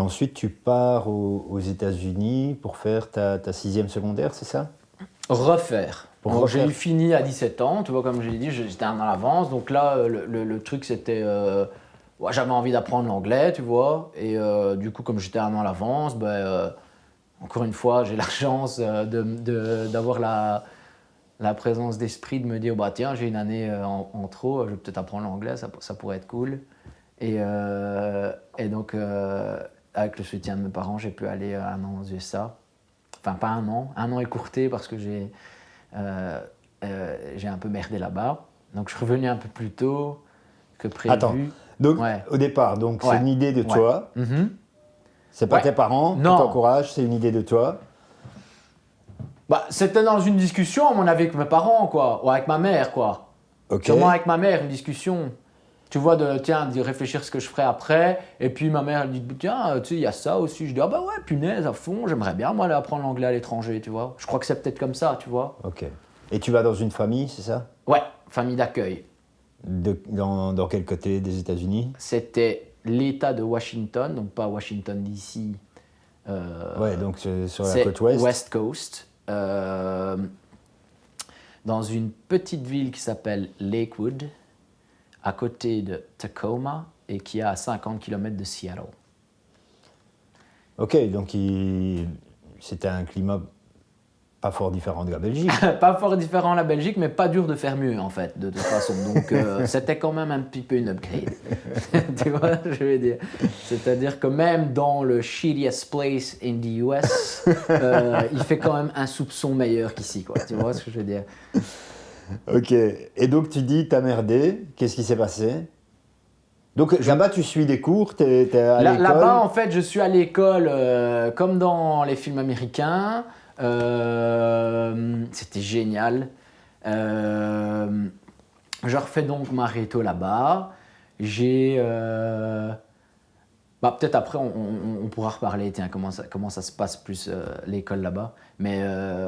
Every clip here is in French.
ensuite, tu pars aux États-Unis pour faire ta 6e secondaire, c'est ça? Refaire. Pour Donc, j'ai refaire. eu fini à 17 ans, tu vois, comme je l'ai dit, j'étais un an à l'avance. Donc là, le truc, c'était... ouais, j'avais envie d'apprendre l'anglais, tu vois. Et du coup, comme j'étais un an à l'avance, encore une fois, j'ai la chance d'avoir la présence d'esprit de me dire, bah tiens, j'ai une année en trop, je vais peut-être apprendre l'anglais, ça pourrait être cool. Et donc, avec le soutien de mes parents, j'ai pu aller un an aux USA. Enfin, pas un an écourté parce que j'ai un peu merdé là-bas. Donc, je suis revenu un peu plus tôt que prévu. Attends, donc Ouais. au départ, donc, c'est Ouais. une idée de Ouais. toi, c'est pas Ouais. tes parents qui Non. t'encouragent, c'est une idée de toi. Bah, c'était dans une discussion, à mon avis, avec mes parents, quoi, ou avec ma mère, quoi. Ok. Sûrement avec ma mère, une discussion. Tu vois, de réfléchir ce que je ferai après. Et puis ma mère, elle dit, tiens, tu sais, il y a ça aussi. Je dis, ah bah ouais, punaise, à fond, j'aimerais bien, moi, aller apprendre l'anglais à l'étranger, tu vois. Je crois que c'est peut-être comme ça, tu vois. Ok. Et tu vas dans une famille, c'est ça? Ouais, famille d'accueil. Dans quel côté des États-Unis? C'était l'État de Washington, donc pas Washington DC. Ouais, donc sur la C'est côte ouest. West Coast. Dans une petite ville qui s'appelle Lakewood, à côté de Tacoma et qui est à 50 km de Seattle. Ok, donc c'était un climat pas fort différent de la Belgique. Pas fort différent de la Belgique, mais pas dur de faire mieux en fait, de toute façon. Donc c'était quand même un petit peu une upgrade. Tu vois ce que je veux dire? C'est-à-dire que même dans le shittiest place in the US, il fait quand même un soupçon meilleur qu'ici, quoi. Tu vois ce que je veux dire? Ok, et donc tu dis, t'as merdé, qu'est-ce qui s'est passé? Donc là-bas, tu suis des cours, t'es à l'école. Là-bas, en fait, je suis à l'école comme dans les films américains. C'était génial. Je refais donc ma réto là-bas. J'ai... peut-être après, on pourra reparler, tiens, comment ça se passe plus l'école là-bas. Mais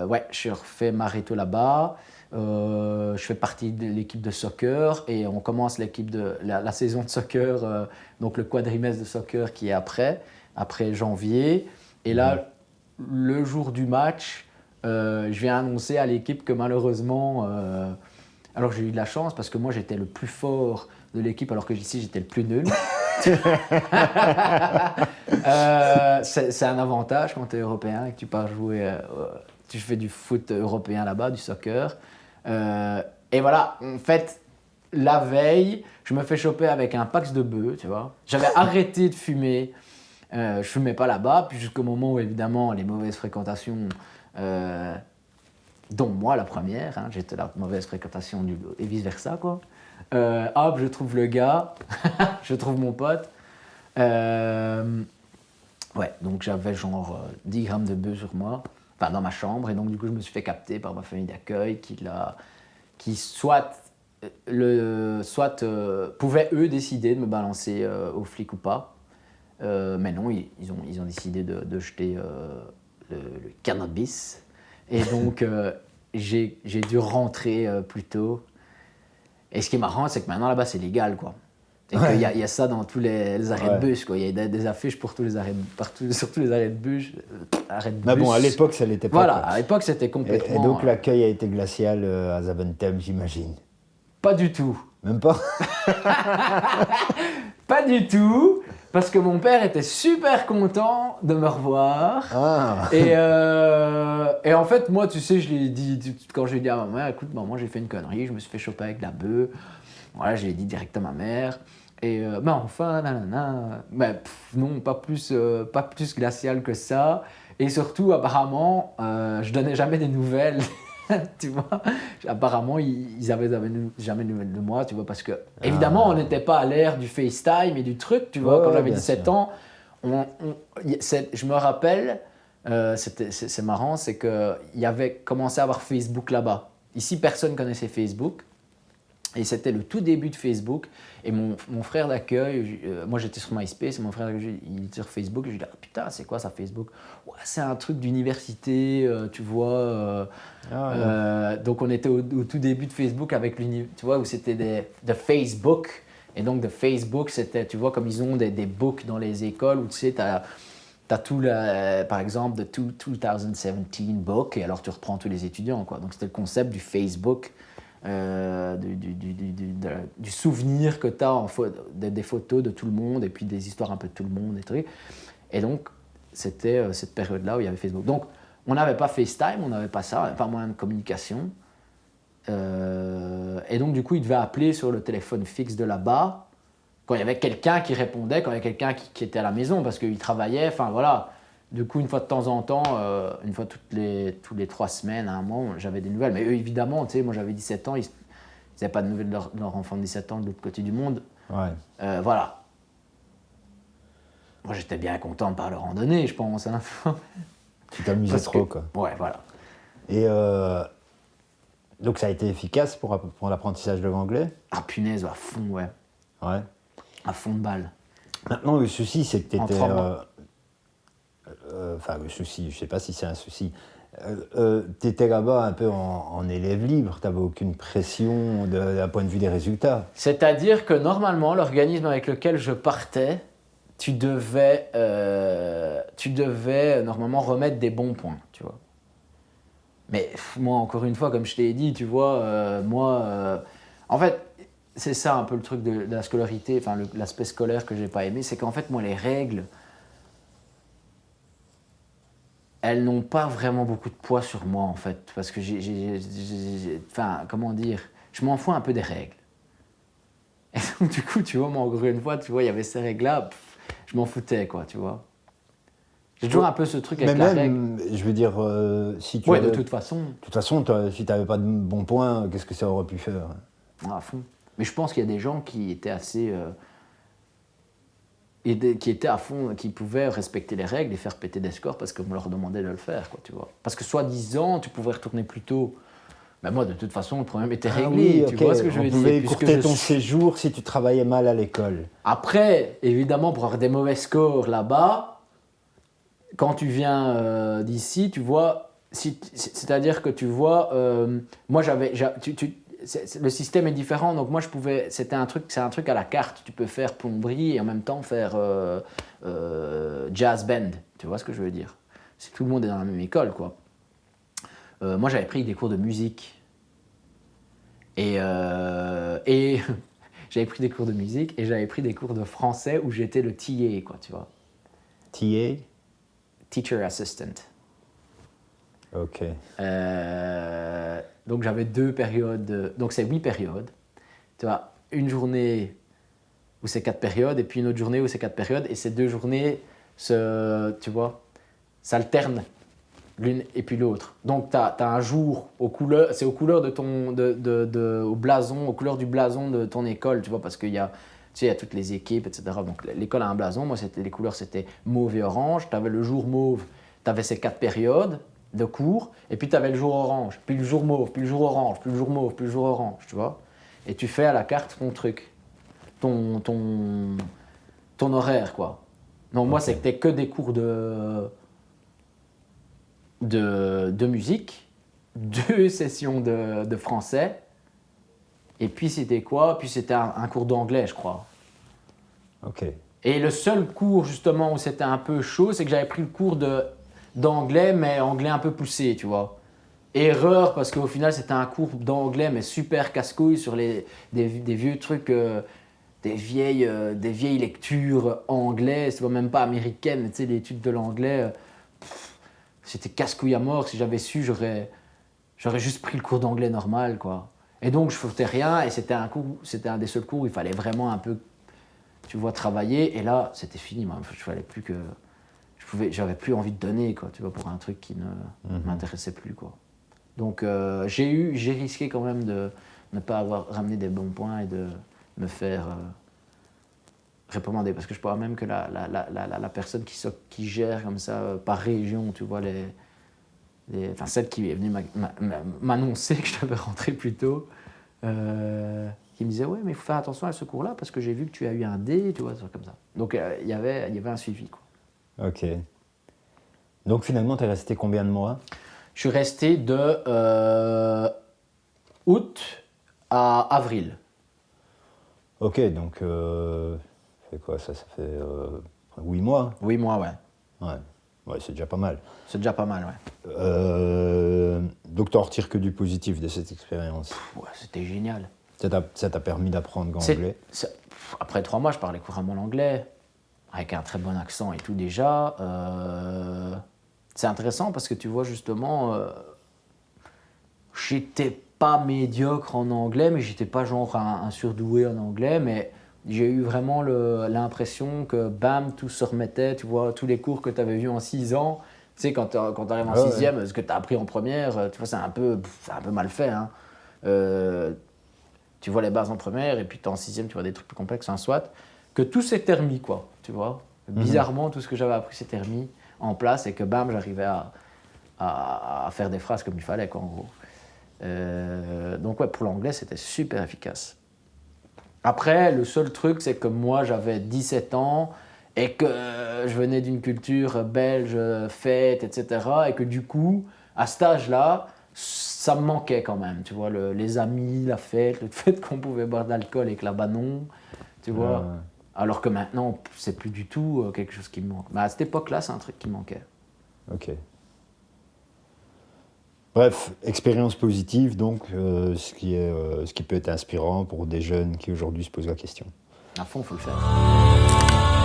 ouais, je refais ma réto là-bas. Je fais partie de l'équipe de soccer et on commence la saison de soccer, donc le quadrimestre de soccer qui est après janvier. Et là, le jour du match, je viens annoncer à l'équipe que malheureusement, alors j'ai eu de la chance parce que moi j'étais le plus fort de l'équipe alors que ici j'étais le plus nul. C'est un avantage quand tu es européen et que tu pars jouer, tu fais du foot européen là-bas, du soccer. Et voilà, en fait, la veille, je me fais choper avec un Pax de bœuf, tu vois. J'avais arrêté de fumer, je fumais pas là-bas, puis jusqu'au moment où évidemment les mauvaises fréquentations, dont moi la première, hein, j'étais la mauvaise fréquentation et vice versa quoi. Hop, je trouve le gars, je trouve mon pote. Ouais, donc j'avais genre 10 grammes de bœuf sur moi, enfin dans ma chambre, et donc du coup je me suis fait capter par ma famille d'accueil qui soit pouvaient eux décider de me balancer aux flics ou pas. Mais non, ils ont décidé de jeter le cannabis. Et donc j'ai dû rentrer plus tôt. Et ce qui est marrant, c'est que maintenant là-bas c'est légal quoi. Et qu'il y a ça dans tous les arrêts de bus, quoi. Il y a des affiches pour tous les arrêts, sur tous les arrêts de bus. Mais bon, à l'époque, ça l'était pas. Voilà, quoi. à l'époque, c'était complètement... Et donc l'accueil a été glacial à Zaventem, j'imagine. Pas du tout. Même pas? Pas du tout, parce que mon père était super content de me revoir. Ah. Et en fait, moi, tu sais, je l'ai dit, quand je lui ai dit à ma mère, écoute, maman, j'ai fait une connerie, je me suis fait choper avec la bœuf. Voilà, je l'ai dit direct à ma mère. Et enfin, nanana. Mais non, pas plus glacial que ça. Et surtout, apparemment, je donnais jamais des nouvelles. Tu vois, apparemment, ils avaient jamais de nouvelles de moi, tu vois, parce que, évidemment, on n'était pas à l'ère du FaceTime et du truc, tu vois, quand j'avais 17 ans. Je me rappelle, c'est marrant, c'est qu'il y avait commencé à avoir Facebook là-bas. Ici, personne connaissait Facebook. Et c'était le tout début de Facebook. Et mon frère d'accueil, moi j'étais sur MySpace, et mon frère d'accueil, il était sur Facebook. Et je lui dis, ah, putain, c'est quoi ça Facebook? Ouais, c'est un truc d'université, tu vois. Donc on était au tout début de Facebook avec tu vois, où c'était de Facebook. Et donc, de Facebook, c'était, tu vois, comme ils ont des books dans les écoles où tu sais, t'as tout, par exemple, the 2017 book, et alors tu reprends tous les étudiants, quoi. Donc, c'était le concept du Facebook, du souvenir que tu as des photos de tout le monde, et puis des histoires un peu de tout le monde, des trucs. Et donc, c'était cette période-là où il y avait Facebook. Donc, on n'avait pas FaceTime, on n'avait pas ça, on n'avait pas moyen de communication. Et donc, du coup, il devait appeler sur le téléphone fixe de là-bas, quand il y avait quelqu'un qui répondait, quand il y avait quelqu'un qui était à la maison, parce qu'il travaillait, enfin voilà. Du coup, une fois de temps en temps, une fois tous les 3 semaines, à un mois, j'avais des nouvelles. Mais eux, évidemment, tu sais, moi j'avais 17 ans, ils n'avaient pas de nouvelles de leur enfant de 17 ans de l'autre côté du monde. Ouais. Voilà. Moi, j'étais bien content de ne pas leur en donner, je pense. Hein. Tu t'amusais trop, quoi. Ouais, voilà. Et donc ça a été efficace pour l'apprentissage de l'anglais? Ah, punaise, à fond, ouais. Ouais. À fond de balle. Maintenant, le souci, c'est que tu étais... Enfin, le souci, je ne sais pas si c'est un souci. Tu étais là-bas un peu en élève libre, tu n'avais aucune pression d'un point de vue des résultats. C'est-à-dire que normalement, l'organisme avec lequel je partais, tu devais normalement remettre des bons points, tu vois. Mais moi, encore une fois, comme je t'ai dit, tu vois, en fait, c'est ça un peu le truc de la scolarité, enfin l'aspect scolaire que j'ai pas aimé, c'est qu'en fait, moi, les règles, elles n'ont pas vraiment beaucoup de poids sur moi, en fait, parce que enfin, comment dire, je m'en fous un peu des règles. Et donc, du coup, tu vois, moi, encore une fois, tu vois, il y avait ces règles-là, je m'en foutais, quoi, tu vois. J'ai toujours un peu ce truc avec la règle. Je veux dire, si tu ouais, avais... de toute façon. De toute façon, si tu n'avais pas de bons points, qu'est-ce que ça aurait pu faire? À fond. Mais je pense qu'il y a des gens qui étaient assez... qui étaient à fond, qui pouvaient respecter les règles et faire péter des scores parce qu'on leur demandait de le faire, quoi, tu vois. Parce que soi-disant, tu pouvais retourner plus tôt. Mais moi, de toute façon, le problème était réglé. Oui, tu vois ce que je veux dire? On pouvait écourter ton séjour si tu travaillais mal à l'école. Après, évidemment, pour avoir des mauvais scores là-bas, quand tu viens d'ici, tu vois, c'est-à-dire que tu vois, moi le système est différent, donc moi je pouvais, c'est un truc à la carte, tu peux faire plomberie et en même temps faire jazz band, tu vois ce que je veux dire? C'est tout le monde est dans la même école, quoi. Moi j'avais pris des cours de musique et j'avais pris des cours de musique et j'avais pris des cours de français où j'étais le TA, quoi, tu vois. TA? Teacher assistant. Ok. Donc j'avais 2 périodes, donc c'est 8 périodes. Tu vois, une journée où c'est 4 périodes et puis une autre journée où c'est 4 périodes et ces 2 journées, tu vois, s'alternent l'une et puis l'autre. Donc tu as un jour c'est aux couleurs de ton, au blason, aux couleurs du blason de ton école, tu vois, parce qu'il y a, tu sais, il y a toutes les équipes, etc. Donc l'école a un blason, moi les couleurs c'était mauve et orange. Tu avais le jour mauve, tu avais ces 4 périodes de cours, et puis tu avais le jour orange, puis le jour mauve, puis le jour orange, puis le jour mauve, puis le jour orange, tu vois. Et tu fais à la carte ton truc, ton horaire, quoi. Donc moi, c'était que des cours de musique, 2 sessions de français, et puis c'était quoi? Puis c'était un cours d'anglais, je crois. Ok. Et le seul cours, justement, où c'était un peu chaud, c'est que j'avais pris le cours d'anglais, mais anglais un peu poussé, tu vois. Erreur, parce qu'au final, c'était un cours d'anglais, mais super casse-couille sur des vieux trucs, des vieilles lectures anglaises, tu vois, même pas américaines, mais tu sais, l'étude de l'anglais, c'était casse-couille à mort. Si j'avais su, j'aurais juste pris le cours d'anglais normal, quoi. Et donc, je foutais rien, et c'était un des seuls cours où il fallait vraiment un peu, tu vois, travailler, et là, c'était fini, moi. Je fallait plus que... J'avais plus envie de donner, quoi, tu vois, pour un truc qui ne m'intéressait plus, quoi. Donc j'ai risqué quand même de ne pas avoir ramené des bons points et de me faire réprimander, parce que je crois même que la personne qui gère comme ça par région, tu vois, enfin celle qui est venue m'annoncer que je devais rentrer plus tôt, qui me disait ouais, mais il faut faire attention à ce cours-là parce que j'ai vu que tu as eu un D, tu vois, comme ça. Donc il y avait un suivi, quoi. Ok. Donc finalement, tu es resté combien de mois? Je suis resté de août à avril. Ok, donc, c'est quoi ça? Ça fait 8 mois? 8 mois, ouais. Ouais, c'est déjà pas mal. C'est déjà pas mal, ouais. Donc, tu n'en retires que du positif de cette expérience. Ouais, c'était génial. Ça t'a permis d'apprendre l'anglais. Après 3 mois, je parlais couramment l'anglais, avec un très bon accent et tout déjà. C'est intéressant parce que tu vois, justement, j'étais pas médiocre en anglais, mais j'étais pas genre un surdoué en anglais, mais j'ai eu vraiment l'impression que bam, tout se remettait, tu vois, tous les cours que tu avais vus en 6 ans, tu sais, quand tu arrives en 6e, ce que tu as appris en première, tu vois, c'est un peu mal fait, hein. Tu vois les bases en première, et puis tu es en 6e, tu vois des trucs plus complexes, hein, soit, que tout s'était remis, quoi, tu vois. Bizarrement, tout ce que j'avais appris s'était remis en place, et que bam, j'arrivais à faire des phrases comme il fallait, quoi, en gros. Donc ouais, pour l'anglais, c'était super efficace. Après, le seul truc, c'est que moi, j'avais 17 ans et que je venais d'une culture belge, fête, etc. Et que du coup, à cet âge-là, ça me manquait quand même, tu vois, les amis, la fête, le fait qu'on pouvait boire de l'alcool et que là-bas non, tu vois. Alors que maintenant, c'est plus du tout quelque chose qui me manque. Mais à cette époque-là, c'est un truc qui me manquait. Ok. Bref, expérience positive, donc, ce qui peut être inspirant pour des jeunes qui aujourd'hui se posent la question. À fond, il faut le faire.